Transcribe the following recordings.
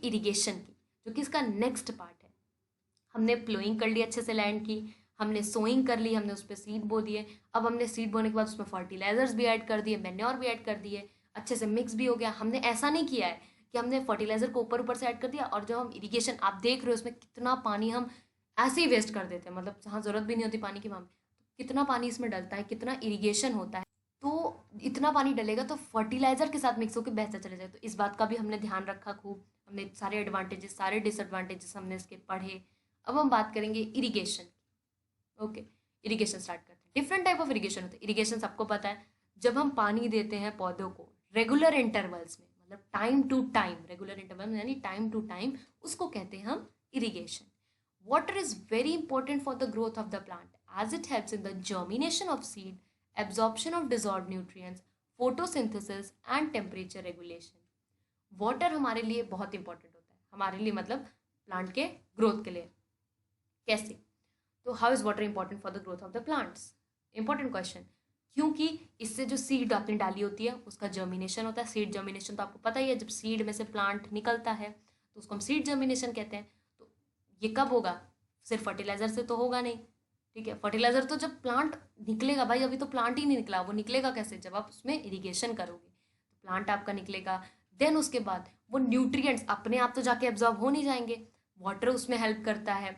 Irrigation की, जो कि इसका नेक्स्ट पार्ट है। हमने प्लोइंग कर ली अच्छे से लैंड की, हमने सोइंग कर ली, हमने उस पर सीड बो दिए। अब हमने सीड बोने के बाद उसमें फर्टिलाइजर्स भी ऐड कर दिए, मैन्योर भी ऐड कर दिए, अच्छे से मिक्स भी हो गया। हमने ऐसा नहीं किया है कि हमने फर्टिलाइजर को ऊपर ऊपर से ऐड कर दिया और जब हम इरिगेशन आप देख रहे हो उसमें कितना पानी हम ऐसे ही वेस्ट कर देते हैं, मतलब जहाँ ज़रूरत भी नहीं होती पानी की, वहाँ कितना पानी इसमें डलता है, कितना इरिगेशन होता है। तो इतना पानी डलेगा तो फर्टिलाइजर के साथ मिक्स होकर बहता चले जाए, तो इस बात का भी हमने ध्यान रखा खूब। हमने सारे एडवांटेजेस सारे डिसएडवांटेजेस हमने इसके पढ़े। अब हम बात करेंगे इरिगेशन। ओके, इरिगेशन स्टार्ट करते हैं। डिफरेंट टाइप ऑफ इरिगेशन होते हैं। इरिगेशन सबको पता है, जब हम पानी देते हैं पौधों को रेगुलर इंटरवल्स में, मतलब time to time, regular interval यानी टाइम टू टाइम, उसको कहते हैं हम irrigation. Water is very important for the growth of the plant as it helps in the germination of seed, absorption of dissolved nutrients, photosynthesis and temperature regulation. Water हमारे लिए बहुत important होता है, हमारे लिए मतलब प्लांट के ग्रोथ के लिए। कैसे? तो how is water important for the growth of the plants? Important question. क्योंकि इससे जो सीड आपने डाली होती है उसका जर्मिनेशन होता है। सीड जर्मिनेशन तो आपको पता ही है, जब सीड में से प्लांट निकलता है तो उसको हम सीड जर्मिनेशन कहते हैं। तो ये कब होगा? सिर्फ फर्टिलाइजर से तो होगा नहीं, ठीक है। फर्टिलाइजर तो जब प्लांट निकलेगा, भाई अभी तो प्लांट ही नहीं निकला, वो निकलेगा कैसे? जब आप उसमें इरिगेशन करोगे तो प्लांट आपका निकलेगा। देन उसके बाद वो न्यूट्रिएंट्स अपने आप तो जाके एब्जॉर्ब हो नहीं जाएंगे, वाटर उसमें हेल्प करता है।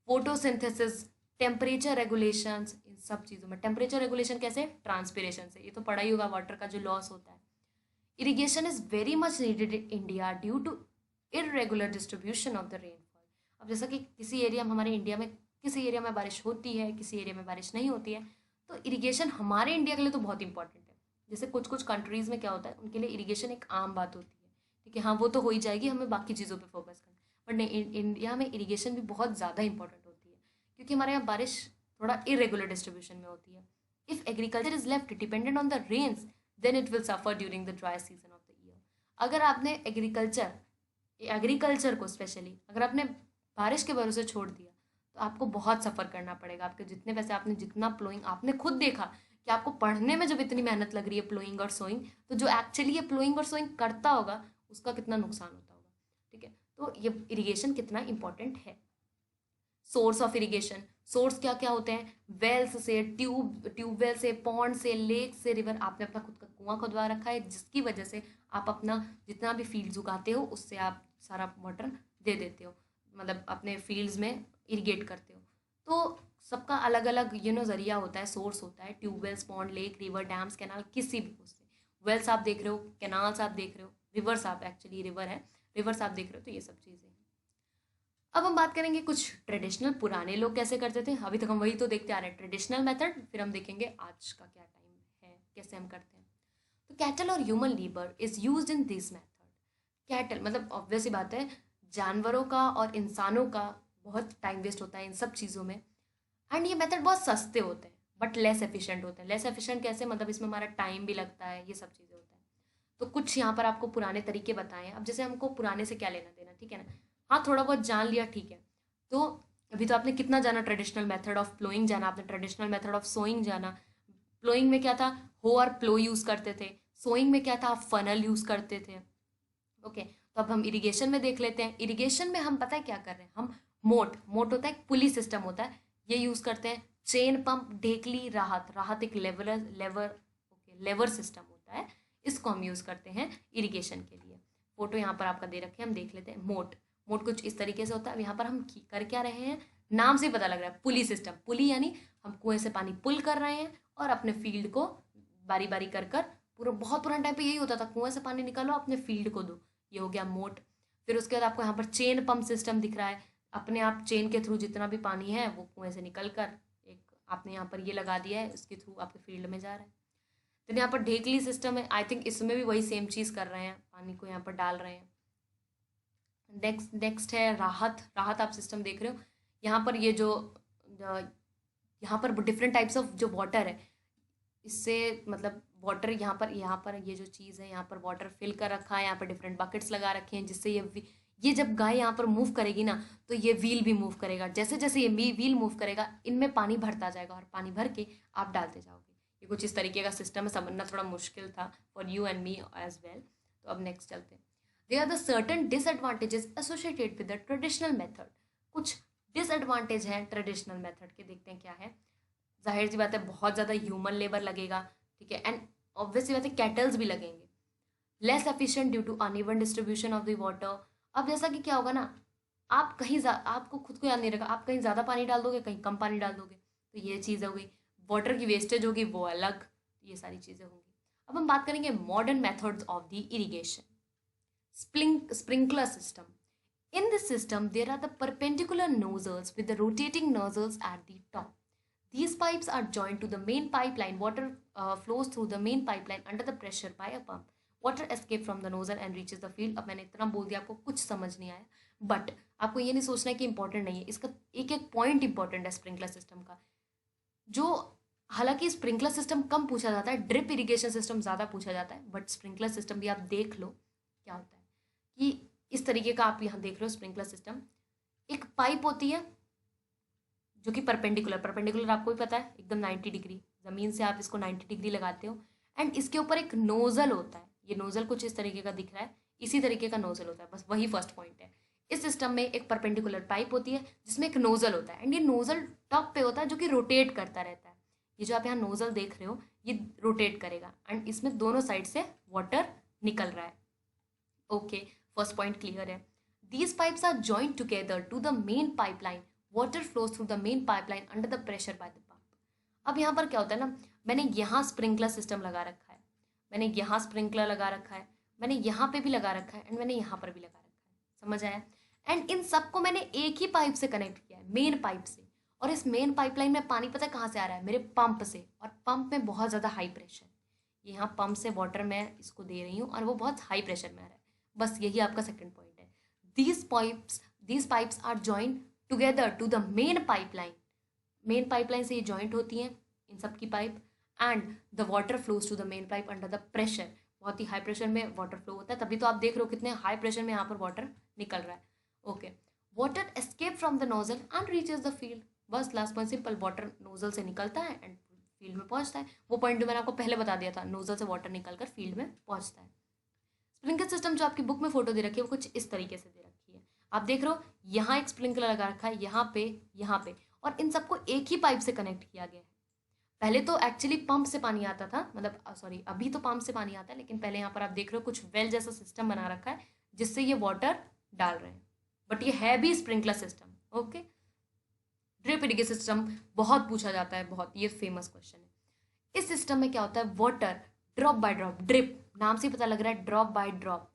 फोटोसिंथेसिस, टेम्परेचर रेगुलेशंस, इन सब चीज़ों में। टेम्परेचर रेगुलेशन कैसे? ट्रांसपिरेशन से, ये तो पढ़ा ही होगा, वाटर का जो लॉस होता है। Irrigation is very much needed in India due to irregular distribution of the rainfall. अब जैसा कि किसी एरिया में, हमारे इंडिया में किसी एरिया में बारिश होती है, किसी एरिया में बारिश नहीं होती है, तो इरिगेशन हमारे इंडिया के लिए तो बहुत इंपॉर्टेंट है। जैसे कुछ कुछ कंट्रीज़ में क्या होता है, उनके लिए इरिगेशन एक आम बात होती है, ठीक है, हाँ वो तो हो ही जाएगी, हमें बाकी चीज़ों पर फोकस करना। बट नहीं, इंडिया में इरिगेशन भी बहुत ज़्यादा इंपॉर्टेंट होती है, क्योंकि हमारे यहाँ बारिश थोड़ा इरेगुलर डिस्ट्रीब्यूशन में होती है। If agriculture is left dependent on the rains, then it will suffer during the dry season of the year. अगर आपने एग्रीकल्चर को स्पेशली अगर आपने बारिश के भरोसे छोड़ दिया तो आपको बहुत सफ़र करना पड़ेगा। आपके जितने पैसे, आपने जितना प्लोइंग, आपने खुद देखा कि आपको पढ़ने में जब इतनी मेहनत लग रही है प्लोइंग और सोइंग, तो जो एक्चुअली ये प्लोइंग और सोइंग करता होगा उसका कितना नुकसान होता होगा, ठीक है। तो ये इरिगेशन कितना इंपॉर्टेंट है। सोर्स ऑफ इरिगेशन, सोर्स क्या क्या होते हैं? वेल्स से, ट्यूबवेल से, पॉन्ड से, लेक से, रिवर। आपने अपना खुद का कुआं खुदवा रखा है जिसकी वजह से आप अपना जितना भी फील्ड्स उगाते हो उससे आप सारा वाटर दे देते हो, मतलब अपने फील्ड्स में इरिगेट करते हो। तो सबका अलग अलग जरिया होता है, सोर्स होता है। Tube wells, pond, lake, river, dams, canal, किसी भी उससे। वेल्स आप देख रहे हो, कैनाल्स आप देख रहे हो, रिवर्स आप, एक्चुअली रिवर है, रिवर्स आप देख रहे हो, तो ये सब चीज़ें। अब हम बात करेंगे कुछ ट्रेडिशनल, पुराने लोग कैसे करते थे। अभी तक हम वही तो देखते आ रहे हैं, ट्रेडिशनल मेथड, फिर हम देखेंगे आज का क्या टाइम है, कैसे हम करते हैं। तो कैटल और human labour is used in this method. Cattle मतलब ऑब्वियस ही बात है, जानवरों का और इंसानों का बहुत टाइम वेस्ट होता है इन सब चीज़ों में। एंड ये मेथड बहुत सस्ते होते हैं बट लेस एफिशिएंट होते हैं। लेस एफिशिएंट कैसे? मतलब इसमें हमारा टाइम भी लगता है, ये सब चीज़ें होता है। तो कुछ यहाँ पर आपको पुराने तरीके बताए हैं। अब जैसे हमको पुराने से क्या लेना देना, ठीक है ना, हाँ थोड़ा बहुत जान लिया, ठीक है। तो अभी तो आपने कितना जाना, ट्रेडिशनल मेथड ऑफ प्लोइंग जाना, आपने ट्रेडिशनल मेथड ऑफ सोइंग जाना। प्लोइंग में क्या था? हो और प्लो यूज़ करते थे। सोइंग में क्या था? आप फनल यूज़ करते थे। ओके, तो अब हम इरिगेशन में देख लेते हैं। इरिगेशन में हम पता है क्या कर रहे हैं, हम मोट मोट होता है, एक पुली सिस्टम होता है, ये यूज़ करते हैं। चेन पंप, ढेकली, राहत, राहत एक लेवर ओके लेवर सिस्टम होता है, इसको हम यूज़ करते हैं इरिगेशन के लिए। फोटो यहाँ पर आपका दे रखे हैं, हम देख लेते हैं। मोट मोट कुछ इस तरीके से होता है। अब यहाँ पर हम कर क्या रहे हैं, नाम से ही पता लग रहा है, पुली सिस्टम। पुली यानी हम कुएं से पानी पुल कर रहे हैं और अपने फील्ड को बारी बारी कर कर, पूरा बहुत पुराने टाइम पे यही होता था, कुएं से पानी निकालो अपने फील्ड को दो, ये हो गया मोट। फिर उसके बाद आपको यहाँ पर चेन पंप सिस्टम दिख रहा है, अपने आप चेन के थ्रू जितना भी पानी है वो कुएं से निकल कर एक आपने यहाँ पर ये लगा दिया है, इसके थ्रू आपके फील्ड में जा रहा है। तो यहाँ पर ढेकली सिस्टम है, आई थिंक इसमें भी वही सेम चीज़ कर रहे हैं, पानी को यहाँ पर डाल रहे हैं। नेक्स्ट है राहत। राहत आप सिस्टम देख रहे हो, यहाँ पर ये जो यहाँ पर डिफरेंट टाइप्स ऑफ जो वाटर है, इससे मतलब वाटर यहाँ पर ये जो चीज़ है, यहाँ पर वाटर फिल कर रखा है, यहाँ पर डिफरेंट बकेट्स लगा रखे हैं, जिससे ये जब गाय यहाँ पर मूव करेगी ना, तो ये व्हील भी मूव करेगा। जैसे जैसे ये व्हील मूव करेगा, इनमें पानी भरता जाएगा और पानी भर के आप डालते जाओगे। ये कुछ इस तरीके का सिस्टम है, समझना थोड़ा मुश्किल था for you and me as well. तो अब नेक्स्ट चलते हैं। They are the certain disadvantages associated with the traditional method. कुछ डिसएडवांटेज हैं ट्रेडिशनल मेथड के, देखते हैं क्या है। जाहिर सी बात है बहुत ज़्यादा ह्यूमन लेबर लगेगा, ठीक है, एंड ऑब्वियस सी बात है कैटल्स भी लगेंगे। Less efficient due to uneven distribution of the water. अब जैसा कि क्या होगा ना, आप कहीं आपको खुद को याद नहीं रहेगा, आप कहीं ज़्यादा पानी डाल दोगे, कहीं कम पानी डाल दोगे, तो ये चीज़ हो गई। वाटर की वेस्टेज होगी वो अलग, ये सारी चीज़ें होंगी। अब हम बात करेंगे modern methods of the irrigation. Sprinkler system. In this system, there are the perpendicular nozzles with the rotating nozzles at the top. These pipes are joined to the main pipeline. Water flows through the main pipeline under the pressure by a pump. Water escape from the nozzle and reaches the field. अब मैंने इतना बोल दिया, आपको कुछ समझ नहीं आया, बट आपको ये नहीं सोचना है कि इंपॉर्टेंट नहीं है, इसका एक एक पॉइंट इंपॉर्टेंट है स्प्रिंकलर सिस्टम का। जो हालांकि स्प्रिंकलर सिस्टम कम पूछा जाता है, ड्रिप इरिगेशन सिस्टम ज़्यादा पूछा जाता है, बट स्प्रिंकलर सिस्टम भी आप देख लो क्या होता है कि इस तरीके का आप यहाँ देख रहे हो स्प्रिंकलर सिस्टम। एक पाइप होती है जो कि परपेंडिकुलर आपको भी पता है, एकदम 90 डिग्री, ज़मीन से आप इसको 90 डिग्री लगाते हो, एंड इसके ऊपर एक नोज़ल होता है। ये नोज़ल कुछ इस तरीके का दिख रहा है, इसी तरीके का नोज़ल होता है, बस वही फर्स्ट पॉइंट है। इस सिस्टम में एक परपेंडिकुलर पाइप होती है जिसमें एक नोज़ल होता है, एंड ये नोज़ल टॉप पे होता है जो कि रोटेट करता रहता है। ये जो आप यहाँ नोज़ल देख रहे हो ये रोटेट करेगा, एंड इसमें दोनों साइड से वाटर निकल रहा है। ओके, फर्स्ट पॉइंट क्लियर है। These pipes are joined together to the main pipeline. Water flows through the main pipeline under the pressure by the pump. अब यहाँ पर क्या होता है ना, मैंने यहाँ स्प्रिंकलर सिस्टम लगा रखा है, मैंने यहाँ स्प्रिंकलर लगा रखा है, मैंने यहाँ पे भी लगा रखा है, एंड मैंने यहाँ पर भी लगा रखा है, समझ आया। एंड इन सबको मैंने एक ही पाइप से कनेक्ट किया है, मेन पाइप से। और इस मेन पाइपलाइन में पानी पता है कहाँ से आ रहा है, मेरे पंप से, और पंप में बहुत ज़्यादा हाई प्रेशर। यहाँ पंप से वाटर मैं इसको दे रही हूँ और वो बहुत हाई प्रेशर में आ रहा है। बस यही आपका सेकंड पॉइंट है। these pipes are joined together to the main pipeline. Main pipeline से ये जॉइंट होती हैं इन सब की pipe, and the water flows to the main pipe under the pressure. बहुत ही हाई प्रेशर में वाटर फ्लो होता है, तभी तो आप देख रहे हो कितने हाई प्रेशर में यहाँ पर वाटर निकल रहा है। Okay, water escape from the nozzle and reaches the field. बस last point simple, water nozzle से निकलता है एंड फील्ड में पहुँचता है। वो पॉइंट जो मैंने आपको पहले बता दिया था, नोजल से वाटर निकलकर फील्ड में पहुँचता है। स्प्रिंकलर सिस्टम जो आपकी बुक में फोटो दे रखी है वो कुछ इस तरीके से दे रखी है। आप देख रहे हो यहाँ एक स्प्रिंकलर लगा रखा है, यहाँ पे, और इन सबको एक ही पाइप से कनेक्ट किया गया है। पहले तो एक्चुअली पंप से पानी आता था, मतलब सॉरी अभी तो पंप से पानी आता है, लेकिन पहले यहाँ पर आप देख रहे हो कुछ वेल जैसा सिस्टम बना रखा है जिससे ये वाटर डाल रहे हैं, बट ये है भी sprinkler system. Okay, drip irrigation system बहुत पूछा जाता है, बहुत ये फेमस क्वेश्चन है। इस सिस्टम में क्या होता है, water drop by drop, drip नाम से ही पता लग रहा है, ड्रॉप बाय ड्रॉप,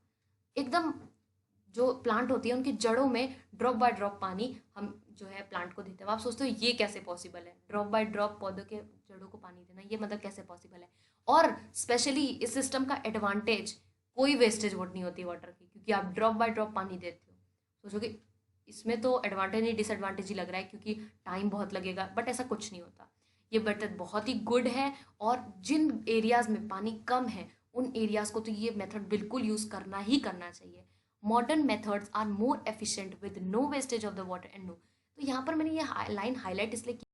एकदम जो प्लांट होती है उनकी जड़ों में ड्रॉप बाय ड्रॉप पानी हम जो है प्लांट को देते हैं। आप सोचते हो ये कैसे पॉसिबल है, ड्रॉप बाय ड्रॉप पौधों के जड़ों को पानी देना, ये मतलब कैसे पॉसिबल है। और स्पेशली इस सिस्टम का एडवांटेज, कोई वेस्टेज वोट नहीं होती वाटर की, क्योंकि आप ड्रॉप बाय ड्रॉप पानी देते हो। सोचो कि इसमें तो एडवांटेज नहीं डिसएडवांटेज ही लग रहा है, क्योंकि टाइम बहुत लगेगा, बट ऐसा कुछ नहीं होता। ये मेथड बहुत ही गुड है, और जिन एरियाज़ में पानी कम है उन एरियाज़ को तो ये मेथड बिल्कुल यूज़ करना ही करना चाहिए। Modern methods are more efficient with no wastage of the water and no. तो यहाँ पर मैंने ये लाइन हाईलाइट इसलिए की।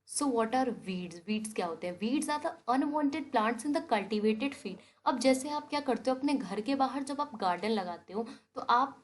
So what are weeds, weeds क्या होते हैं, weeds are the unwanted plants in the cultivated field. अब जैसे आप क्या करते हो अपने घर के बाहर, जब आप गार्डन लगाते हो तो आप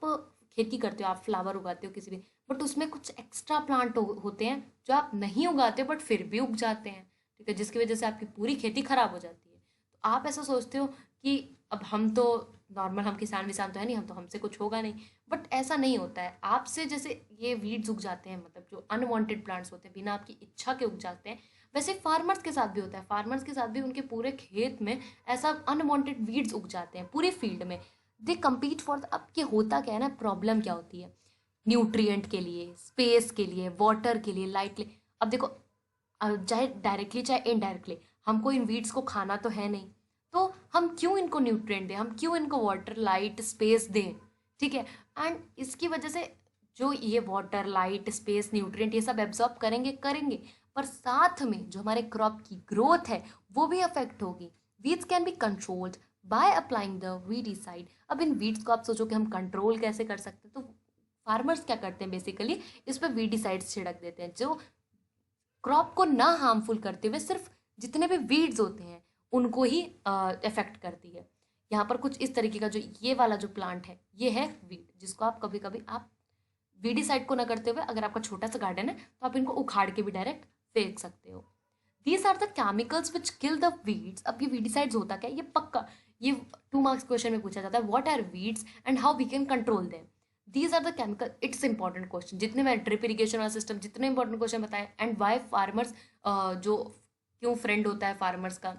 खेती करते हो, आप फ्लावर उगाते हो किसी भी, बट उसमें कुछ एक्स्ट्रा प्लांट होते हैं जो आप नहीं उगाते बट फिर भी उग जाते हैं, ठीक है, जिसकी वजह से आपकी पूरी खेती खराब हो जाती है। तो आप ऐसा सोचते हो कि अब हम तो नॉर्मल, हम किसान विसान तो है नहीं, हम तो हमसे कुछ होगा नहीं, बट ऐसा नहीं होता है। आपसे जैसे ये वीड्स उग जाते हैं, मतलब जो अनवांटेड प्लांट्स होते हैं बिना आपकी इच्छा के उग जाते हैं, वैसे फार्मर्स के साथ भी होता है। फार्मर्स के साथ भी उनके पूरे खेत में ऐसा अनवांटेड वीड्स उग जाते हैं पूरे फील्ड में। दे कम्पीट फॉर, अब ये होता क्या है ना, प्रॉब्लम क्या होती है, न्यूट्रिएंट के लिए, स्पेस के लिए, वाटर के लिए, लाइट के लिए। अब देखो चाहे डायरेक्टली चाहे इनडायरेक्टली हमको इन वीड्स को खाना तो है नहीं, तो हम क्यों इनको न्यूट्रिएंट दें, हम क्यों इनको वाटर लाइट स्पेस दें, ठीक है। एंड इसकी वजह से जो ये वाटर लाइट स्पेस न्यूट्रिएंट ये सब एब्जॉर्ब करेंगे, पर साथ में जो हमारे क्रॉप की ग्रोथ है वो भी अफेक्ट होगी। Weeds can be controlled by applying the weedicide. अब इन वीड्स को आप सोचो कि हम कंट्रोल कैसे कर सकते हैं, तो फार्मर्स क्या करते हैं, बेसिकली इस पर वीडिसाइड्स छिड़क देते हैं जो क्रॉप को ना हार्मफुल करते हुए सिर्फ जितने भी वीड्स होते हैं उनको ही इफेक्ट करती है। यहाँ पर कुछ इस तरीके का जो ये वाला जो प्लांट है ये है वीड, जिसको आप कभी कभी आप वीडीसाइड को ना करते हुए, अगर आपका छोटा सा गार्डन है तो आप इनको उखाड़ के भी डायरेक्ट फेंक सकते हो। These are the chemicals which kill the weeds. अब ये वीडीसाइड्स होता क्या है, ये पक्का ये 2 मार्क्स क्वेश्चन में पूछा जाता है, what are weeds and how we can control them. These are the chemical, it's important question, जितने मैं ड्रिप इरीगेशन वाला सिस्टम जितने इंपॉर्टेंट क्वेश्चन बताए। एंड वाई फार्मर्स, जो क्यों फ्रेंड होता है फार्मर्स का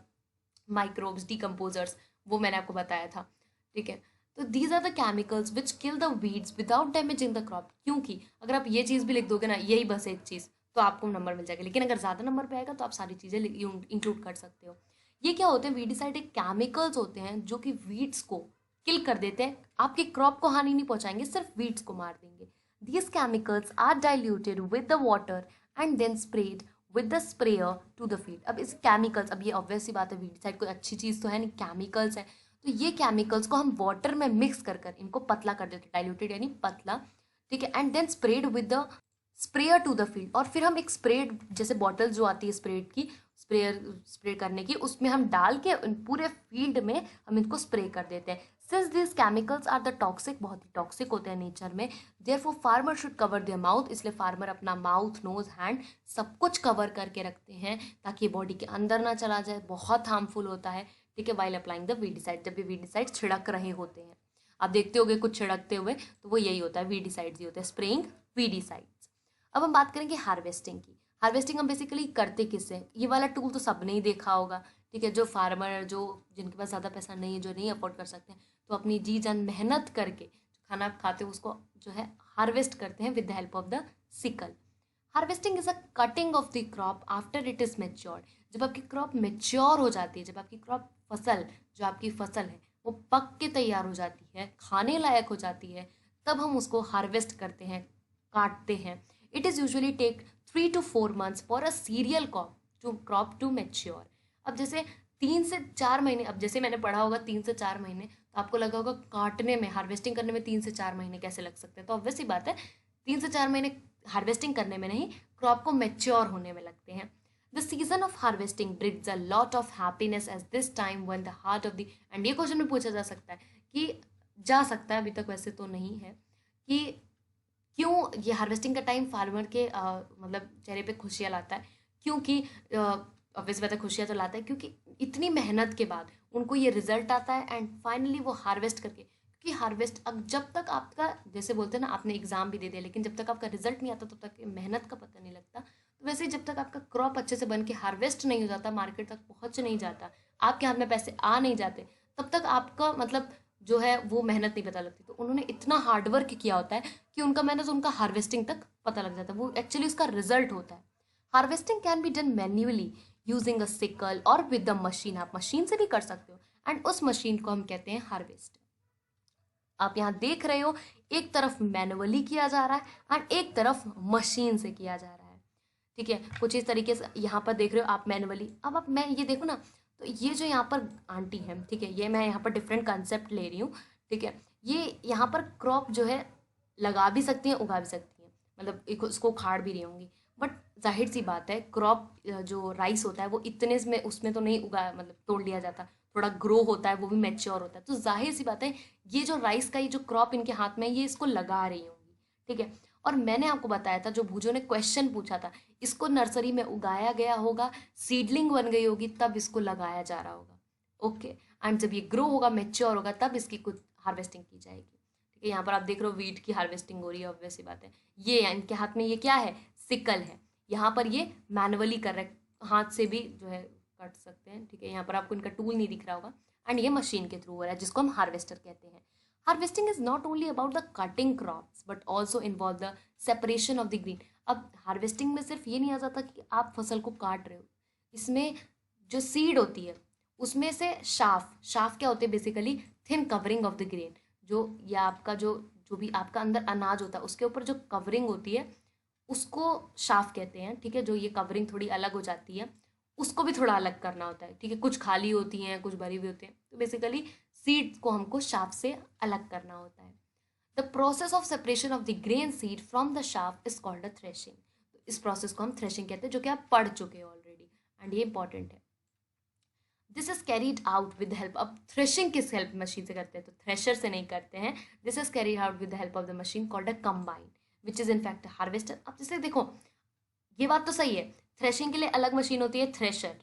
माइक्रोब्स, डिकम्पोजर्स, वो मैंने आपको बताया था, ठीक है। तो these are the chemicals which kill the weeds without damaging the crop. क्योंकि अगर आप ये चीज़ भी लिख दोगे ना, यही बस एक चीज़, तो आपको नंबर मिल जाएगा, लेकिन अगर ज़्यादा नंबर पे आएगा तो आप सारी चीज़ें इंक्लूड कर सकते हो। ये क्या होते हैं, वीडीसाइड एक केमिकल्स होते हैं जो कि वीड्स को किल कर देते हैं, आपकी क्रॉप को हानि नहीं पहुंचाएंगे, सिर्फ वीड्स को मार देंगे। These chemicals are diluted with the water and then spread with the sprayer to the field. अब इस केमिकल्स, अब ये ऑब्वियस सी बात है, वीडीसाइड कोई अच्छी चीज़ तो है नहीं, केमिकल्स है, तो ये केमिकल्स को हम वाटर में मिक्स कर कर इनको पतला कर देते हैं, डाइल्यूटेड यानी पतला, ठीक है। And then spread with the sprayer to the field, और फिर हम एक स्प्रेड, जैसे बॉटल जो आती है स्प्रेड की, स्प्रे करने की, उसमें हम डाल के पूरे फील्ड में हम इनको स्प्रे कर देते हैं। Since this chemicals are the toxic, बहुत ही टॉक्सिक होते हैं नेचर में, therefore farmer should cover their mouth, इसलिए फार्मर अपना माउथ, नोज, हैंड सब कुछ कवर करके रखते हैं ताकि बॉडी के अंदर ना चला जाए, बहुत हार्मफुल होता है, ठीक है। वाइल अप्लाइंग द वीडीसाइड, जब ये वीडीसाइड छिड़क रहे होते हैं, आप देखते होगे कुछ छिड़कते हुए, तो वो यही होता है, वीडीसाइड्स ही होते हैं, स्प्रेइंग वीडीसाइड्स। अब हम बात करेंगे हार्वेस्टिंग की। हार्वेस्टिंग हम बेसिकली करते किससे, ये वाला टूल तो सबने ही देखा होगा, ठीक है। जो फार्मर, जो जिनके पास ज़्यादा पैसा नहीं है, जो नहीं अफोर्ड कर सकते हैं, तो अपनी जी जान मेहनत करके जो खाना खाते हैं उसको जो है हार्वेस्ट करते हैं with the help of the sickle. Harvesting is a cutting of the crop after it is matured. जब आपकी क्रॉप मेच्योर हो जाती है, जब आपकी क्रॉप फसल, जो आपकी फसल है वो पक के तैयार हो जाती है, खाने लायक हो जाती है, तब हम उसको हार्वेस्ट करते हैं, काटते हैं। It is usually take 3 to 4 months for a cereal crop to mature. अब जैसे 3 से 4 महीने, अब जैसे मैंने पढ़ा होगा 3 से 4 महीने, तो आपको लगा होगा काटने में, हार्वेस्टिंग करने में 3 से 4 महीने कैसे लग सकते हैं, तो ऑब्वियस सी बात है, 3 से 4 महीने हार्वेस्टिंग करने में नहीं, क्रॉप को मेच्योर होने में लगते हैं। The season of harvesting brings a lot of happiness as this time when the heart of the, and ये क्वेश्चन में पूछा जा सकता है कि, जा सकता है, अभी तक वैसे तो नहीं है, कि क्यों ये हार्वेस्टिंग का टाइम फार्मर के मतलब चेहरे पे खुशियाँ लाता है, क्योंकि ऑब्वियस बात है खुशियाँ तो लाता है, क्योंकि इतनी मेहनत के बाद उनको ये रिजल्ट आता है, एंड फाइनली वो हार्वेस्ट करके, क्योंकि हार्वेस्ट, अब जब तक आपका, जैसे बोलते हैं ना, आपने एग्जाम भी दे दिया, लेकिन जब तक आपका रिजल्ट नहीं आता तब तक मेहनत का पता नहीं लगता, तो वैसे ही जब तक आपका क्रॉप अच्छे से बन के हार्वेस्ट नहीं हो जाता, मार्केट तक पहुँच नहीं जाता, आपके हाथ में पैसे आ नहीं जाते, तब तक आपका मतलब जो है वो मेहनत नहीं पता लगती। तो उन्होंने इतना हार्डवर्क किया होता है कि उनका मेहनत उनका हार्वेस्टिंग तक पता लग जाता है, वो एक्चुअली उसका रिजल्ट होता है। Harvesting can be done manually using a sickle और विद द मशीन, आप मशीन से भी कर सकते हो, एंड उस मशीन को हम कहते हैं हार्वेस्ट। आप यहाँ देख रहे हो, एक तरफ मैनुअली किया जा रहा है एंड एक तरफ मशीन से किया जा रहा है, ठीक है। कुछ इस तरीके से यहाँ पर देख रहे हो आप मैनुअली। अब आप मैं ये देखो ना, तो ये जो यहाँ पर आंटी है, ठीक है, ये मैं यहाँ पर डिफरेंट कंसेप्ट ले रही हूँ, ठीक है। ये यहाँ पर क्रॉप जो है लगा भी सकती हैं, उगा भी सकती हैं, मतलब एक उसको उखाड़ भी रही होंगी, बट जाहिर सी बात है क्रॉप जो राइस होता है वो इतने में उसमें तो नहीं उगा, मतलब तोड़ लिया जाता, थोड़ा ग्रो होता है, वो भी मैच्योर होता है, तो जाहिर सी बात है ये जो राइस का ये जो क्रॉप इनके हाथ में है, ये इसको लगा रही होंगी, ठीक है। और मैंने आपको बताया था, जो भूजो ने क्वेश्चन पूछा था, इसको नर्सरी में उगाया गया होगा, सीडलिंग बन गई होगी, तब इसको लगाया जा रहा होगा, ओके। एंड जब ये ग्रो होगा, मैच्योर होगा, तब इसकी कुछ हार्वेस्टिंग की जाएगी, ठीक है। यहाँ पर आप देख रहे हो वीट की हार्वेस्टिंग हो रही है, ऑब्वियस सी बात है, ये इनके हाथ में ये क्या है, सिकल है, यहाँ पर ये मैनुअली कर रहे हैं, हाथ से भी जो है कट सकते हैं, ठीक है। यहाँ पर आपको इनका टूल नहीं दिख रहा होगा, एंड ये मशीन के थ्रू हो रहा है, जिसको हम हार्वेस्टर कहते हैं। Harvesting is not only about the cutting crops but also involve the separation of the green. अब हार्वेस्टिंग में सिर्फ ये नहीं आ जाता कि आप फसल को काट रहे हो, इसमें जो सीड होती है उसमें से शाफ, शाफ क्या होते हैं, basically thin covering of the grain, जो या आपका जो भी आपका अंदर अनाज होता है उसके ऊपर जो कवरिंग होती है उसको शाफ कहते हैं, ठीक है। जो ये कवरिंग थोड़ी अलग हो जाती है उसको भी थोड़ा अलग करना होता है, ठीक है। कुछ खाली होती हैं, कुछ भरी हुई होती हैं, तो बेसिकली सीड को हमको शाफ से अलग करना होता है। The process of separation of the grain seed from the shaft is called a threshing. तो इस प्रोसेस को हम थ्रेशिंग कहते हैं, जो कि आप पढ़ चुके हो ऑलरेडी, एंड ये इंपॉर्टेंट है। This is carried out with help, अब थ्रेशिंग किस हेल्प मशीन से करते हैं, तो थ्रेशर से नहीं करते हैं। This is carried out with the help of the machine called a combine which is in fact harvester. अब जैसे देखो, ये बात तो सही है, थ्रेशिंग के लिए अलग मशीन होती है थ्रेशर,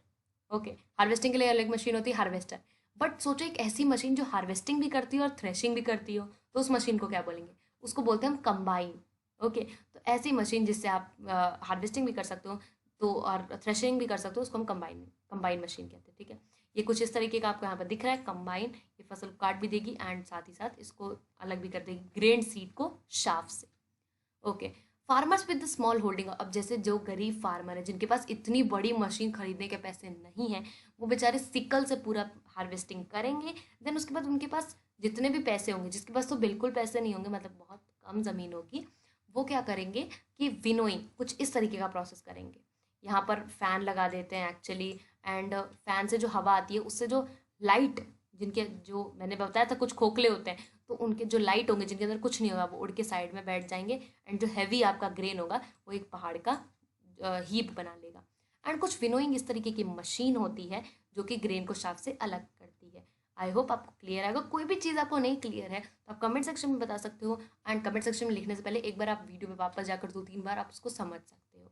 ओके, हार्वेस्टिंग के लिए अलग मशीन होती है हार्वेस्टर। बट सोचो एक ऐसी मशीन जो हार्वेस्टिंग भी करती हो और थ्रेशिंग भी करती हो, तो उस मशीन को क्या बोलेंगे, उसको बोलते हैं हम कंबाइन। ओके, तो ऐसी मशीन जिससे आप हार्वेस्टिंग भी कर सकते हो तो और थ्रेशिंग भी कर सकते हो, उसको हम कंबाइन कंबाइन मशीन कहते हैं, ठीक है। ये कुछ इस तरीके का आपको यहाँ पर दिख रहा है कंबाइन, ये फसल को काट भी देगी एंड साथ ही साथ इसको अलग भी कर देगी ग्रेन सीड को शाफ से। Okay, farmers with the small holding, अब जैसे जो गरीब फार्मर है जिनके पास इतनी बड़ी मशीन खरीदने के पैसे नहीं हैं, वो बेचारे सिकल से पूरा हार्वेस्टिंग करेंगे। देन उसके बाद उनके पास जितने भी पैसे होंगे, जिसके पास तो बिल्कुल पैसे नहीं होंगे, मतलब बहुत कम ज़मीन होगी, वो क्या करेंगे कि विनोइंग कुछ इस तरीके का प्रोसेस करेंगे। यहाँ पर फैन लगा देते हैं एक्चुअली, एंड फैन से जो हवा आती है उससे जो लाइट, जिनके जो मैंने बताया था कुछ खोखले होते हैं, तो उनके जो लाइट होंगे जिनके अंदर कुछ नहीं होगा, वो उड़ के साइड में बैठ जाएंगे एंड जो हैवी आपका ग्रेन होगा वो एक पहाड़ का हीप बना लेगा। एंड कुछ विनोइंग इस तरीके की मशीन होती है जो कि ग्रेन को शाफ से अलग करती है। आई होप आपको क्लियर है। अगर कोई भी चीज़ आपको नहीं क्लियर है तो आप कमेंट सेक्शन में बता सकते हो, एंड कमेंट सेक्शन में लिखने से पहले एक बार आप वीडियो में वापस जाकर 2-3 बार आप उसको समझ सकते हो।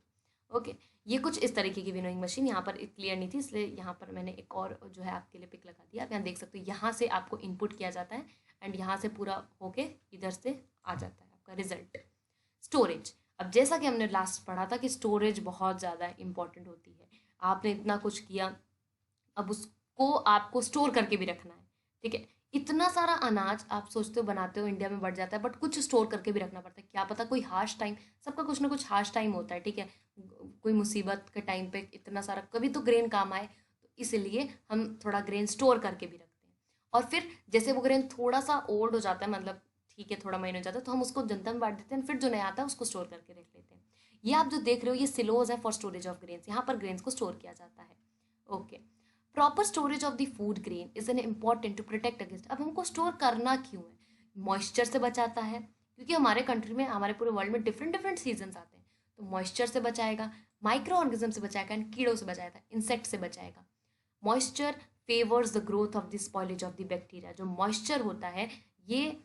ओके, ये कुछ इस तरीके की विनोइंग मशीन यहाँ पर क्लियर नहीं थी, इसलिए यहाँ पर मैंने एक और जो है आपके लिए पिक लगा दिया। आप यहाँ देख सकते हो, यहाँ से आपको इनपुट किया जाता है एंड यहाँ से पूरा होके इधर से आ जाता है आपका रिजल्ट। स्टोरेज, अब जैसा कि हमने लास्ट पढ़ा था कि स्टोरेज बहुत ज़्यादा इंपॉर्टेंट होती है। आपने इतना कुछ किया, अब उसको आपको स्टोर करके भी रखना है, ठीक है। इतना सारा अनाज आप सोचते हो बनाते हो इंडिया में बढ़ जाता है, बट कुछ स्टोर करके भी रखना पड़ता है, क्या पता कोई हार्श टाइम, सबका कुछ ना कुछ हार्श टाइम होता है, ठीक है। कोई मुसीबत के टाइम पे इतना सारा कभी तो ग्रेन काम आए, तो इसलिए हम थोड़ा ग्रेन स्टोर करके भी रखते हैं। और फिर जैसे वो ग्रेन थोड़ा सा ओल्ड हो जाता है, मतलब ठीक है थोड़ा महीने हो जाता है, तो हम उसको जनता में बांट देते हैं, फिर जो नया आता है उसको स्टोर करके रख लेते हैं। ये आप जो देख रहे हो ये सिलोज है फॉर स्टोरेज ऑफ ग्रेन्स, यहाँ पर ग्रेन्स को स्टोर किया जाता है। Okay, proper storage of the food grain is an important to protect against, अब हमको स्टोर करना क्यों है, मॉइस्चर से बचाता है, क्योंकि हमारे कंट्री में हमारे पूरे वर्ल्ड में डिफरेंट डिफरेंट सीजन्स आते हैं, तो मॉइस्चर से बचाएगा, माइक्रो ऑर्गेनिज्म से बचाएगा एंड कीड़ों से बचाएगा, इंसेक्ट से बचाएगा। Moisture favours the growth of the spoilage of the bacteria, जो मॉइस्चर होता है ये,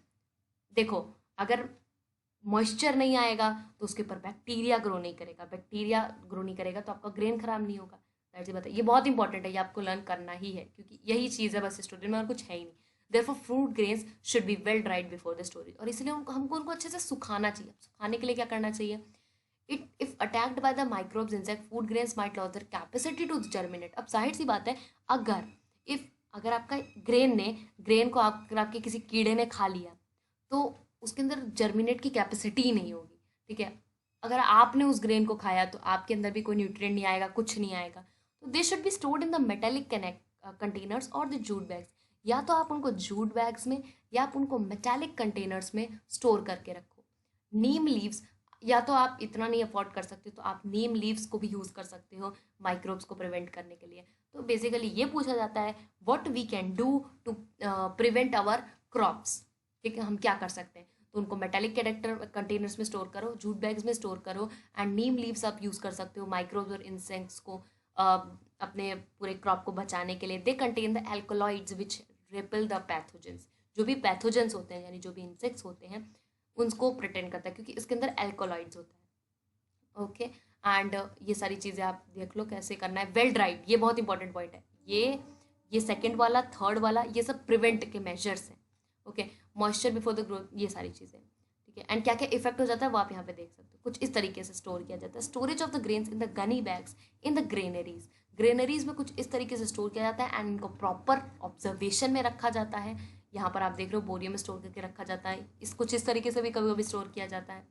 देखो अगर मॉइस्चर नहीं आएगा तो उसके ऊपर बैक्टीरिया ग्रो नहीं करेगा, बैक्टीरिया ग्रो नहीं करेगा तो आपका ग्रेन खराब नहीं होगा। दैट्स इट, बताइए, ये बहुत इंपॉर्टेंट है, ये आपको लर्न करना ही है क्योंकि यही चीज़ है बस स्टोरेज में और कुछ है ही नहीं। Therefore fruit grains should be well dried before the storage, और इसलिए हमको उनको अच्छे से सुखाना चाहिए। सुखाने के लिए क्या करना चाहिए, it if attacked by the microbes insect food grains might loss their capacity to germinate. अब जाहिर सी बात है, अगर इफ अगर आपका ग्रेन को अगर आपके किसी कीड़े ने खा लिया तो उसके अंदर जर्मिनेट की कैपेसिटी ही नहीं होगी, ठीक है। अगर आपने उस ग्रेन को खाया तो आपके अंदर भी कोई न्यूट्रिएंट नहीं आएगा, कुछ नहीं आएगा। तो they should be stored in the metallic containers और द जूट बैग्स, या तो आप उनको जूट बैग्स में या आप उनको मेटेलिक कंटेनर्स में स्टोर करके रखो। नीम लीव्स, या तो आप इतना नहीं अफोर्ड कर सकते तो आप नीम लीव्स को भी यूज़ कर सकते हो माइक्रोब्स को प्रिवेंट करने के लिए। तो बेसिकली ये पूछा जाता है what we can do to prevent our crops, ठीक है, हम क्या कर सकते हैं। तो उनको मेटालिक कैरेक्टर कंटेनर्स में स्टोर करो, जूट बैग्स में स्टोर करो, एंड नीम लीव्स आप यूज़ कर सकते हो माइक्रोब्स और इंसेक्ट्स को अपने पूरे क्रॉप को बचाने के लिए। They contain the alkaloids which repel the pathogens, जो भी पैथोजेंस होते हैं यानी जो भी इंसेक्ट्स होते हैं उनको प्रिटेंड करता है क्योंकि इसके अंदर एल्कोलॉइड्स होता है। ओके, एंड ये सारी चीज़ें आप देख लो कैसे करना है। वेल ड्राइड, ये बहुत इंपॉर्टेंट पॉइंट है, ये सेकंड वाला थर्ड वाला ये सब प्रिवेंट के मेजर्स हैं। Okay, moisture before the growth, ये सारी चीज़ें, ठीक है। एंड क्या क्या इफेक्ट हो जाता है वो आप यहाँ पे देख सकते हो। कुछ इस तरीके से स्टोर किया जाता है। Storage of the grains in the Ghani bags in the granaries, granaries में कुछ इस तरीके से स्टोर किया जाता है एंड इनको प्रॉपर ऑब्जर्वेशन में रखा जाता है। यहाँ पर आप देख रहे हो बोरियो में स्टोर करके रखा जाता है, इस कुछ इस तरीके से भी कभी कभी स्टोर किया जाता है।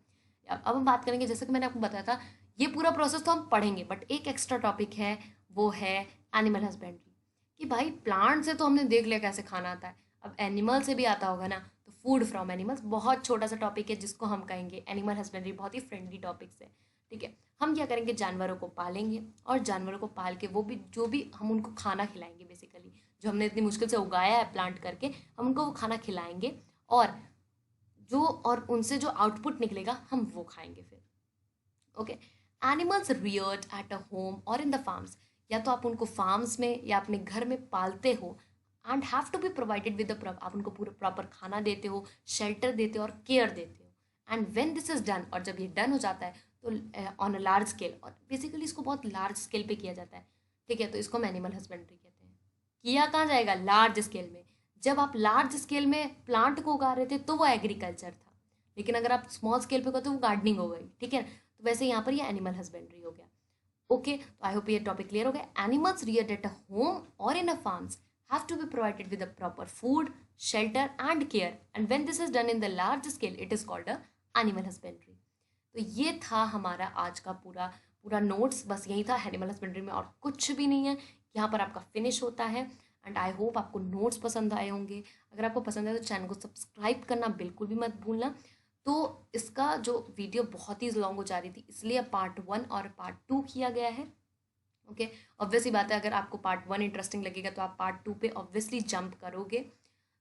अब हम बात करेंगे, जैसे कि मैंने आपको बताया था ये पूरा प्रोसेस तो हम पढ़ेंगे, बट एक एक्स्ट्रा टॉपिक है, वो है एनिमल हस्बेंड्री। कि भाई प्लांट से तो हमने देख लिया कैसे खाना आता है, अब एनिमल से भी आता होगा ना, तो फूड फ्रॉम एनिमल्स बहुत छोटा सा टॉपिक है जिसको हम कहेंगे एनिमल हस्बेंड्री, बहुत ही फ्रेंडली टॉपिक्स है, ठीक है। हम क्या करेंगे, जानवरों को पालेंगे और जानवरों को पाल के वो भी जो भी हम उनको खाना खिलाएंगे, बेसिकली जो हमने इतनी मुश्किल से उगाया है प्लांट करके, हम उनको वो खाना खिलाएंगे और उनसे जो आउटपुट निकलेगा हम वो खाएंगे फिर। Okay, animals Rudyard at a home और इन द फार्म्स, या तो आप उनको फार्म्स में या अपने घर में पालते हो and have to be provided with the आप उनको पूरा प्रॉपर खाना देते हो, शेल्टर देते हो और केयर देते हो। And when this is done, और जब ये डन हो जाता है तो ऑन अ लार्ज स्केल, और बेसिकली इसको बहुत लार्ज स्केल पे किया जाता है, ठीक है, तो इसको हम एनिमल हस्बेंड्री कहते हैं। किया कहाँ जाएगा? लार्ज स्केल में। जब आप लार्ज स्केल में प्लांट को उगा रहे थे तो वो एग्रीकल्चर था, लेकिन अगर आप स्मॉल स्केल पे करते हो वो गार्डनिंग हो गई, ठीक है। तो वैसे यहाँ पर ये एनिमल हस्बेंड्री हो गया। ओके, तो आई होप ये टॉपिक क्लियर हो गया। Animals Rudyard at a home और इन अ farms have to be provided with a proper food, shelter and care, and when this is done in the large scale it is called a animal husbandry। तो ये था हमारा आज का पूरा पूरा notes, बस यही था एनिमल हस्बेंड्री में, और कुछ भी नहीं है। यहाँ पर आपका फिनिश होता है। एंड आई होप आपको नोट्स पसंद आए होंगे। अगर आपको पसंद आए तो चैनल को सब्सक्राइब करना बिल्कुल भी मत भूलना। तो इसका जो वीडियो बहुत ही लॉन्ग हो जा रही थी, इसलिए पार्ट 1 और पार्ट 2 किया गया है। ओके, ऑब्वियसली बात है, अगर आपको पार्ट 1 इंटरेस्टिंग लगेगा तो आप पार्ट 2 पे ऑब्वियसली जंप करोगे।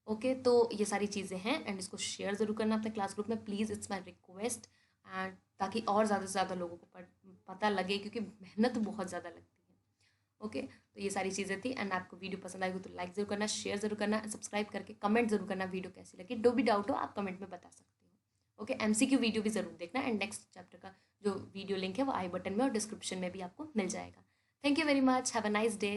ओके, तो ये सारी चीज़ें हैं। एंड इसको शेयर ज़रूर करना अपने क्लास ग्रुप में, please, it's my request. And ताकि और ज़्यादा से ज़्यादा लोगों को पता लगे, क्योंकि मेहनत बहुत ज़्यादा लगती है। ओके, तो ये सारी चीज़ें थी। एंड आपको वीडियो पसंद आएगी तो लाइक ज़रूर करना, शेयर ज़रूर करना, सब्सक्राइब करके कमेंट ज़रूर करना वीडियो कैसी लगी। जो भी डाउट हो आप कमेंट में बता सकते हो। ओके, MCQ वीडियो भी ज़रूर देखना। एंड नेक्स्ट चैप्टर का जो वीडियो लिंक है वो आई बटन में और डिस्क्रिप्शन में भी आपको मिल जाएगा। Thank you very much. Have a nice day.